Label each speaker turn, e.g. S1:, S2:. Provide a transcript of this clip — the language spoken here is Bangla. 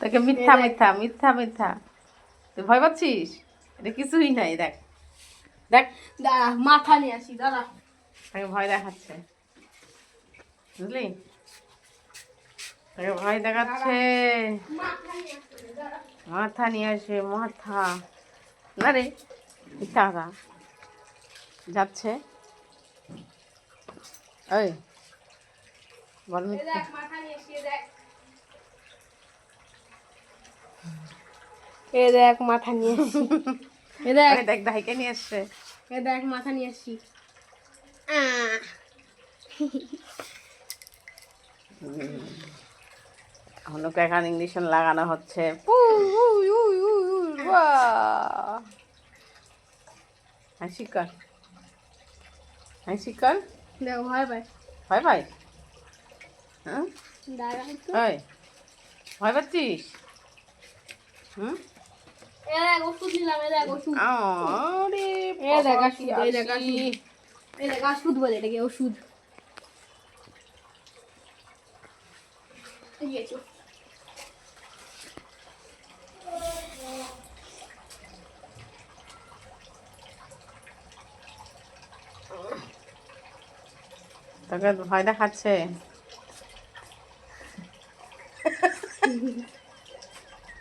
S1: তোকে মিথ্যা মিথ্যা মিথ্যা মিথ্যা, তুই ভয় পাচ্ছিস? এটা কিছুই নাই, দেখ দেখ,
S2: দাঁড়া মাথা নিয়ে আসি, দাঁড়া।
S1: তাকে ভয় দেখাচ্ছে, বুঝলি? তাকে ভয় দেখাচ্ছে। মাথা নিয়ে আসে, মাথা না রে, মিথ্যা কথা যাচ্ছে। ওই বল মিথ্যা।
S2: এ দেখ মাথা নিয়ে আসি, এ দেখ,
S1: দেখ দাহিকে নিয়ে এসছে।
S2: এ দেখ মাথা নিয়ে আসি।
S1: হনুকে এখন ইঞ্জেকশন লাগানো হচ্ছে। হাসি কর, হাসি কর।
S2: দেখ ভয় পাই,
S1: ভয় পাই? হ্যাঁ,
S2: দাঁড়া একটু।
S1: ওই ভয় পাচ্ছিস? হুম,
S2: এ দেখ ওষুধ নিলাম, এ দেখ ওষুধ।
S1: আরে
S2: এ দেখ
S1: বাবা,
S2: ওষুধ, এই দেখ ওষুধ, এই দেখ ওষুধ বলে এটাকে, ওষুধ। দিয়েছো।
S1: তোকে ভয় দেখাচ্ছে।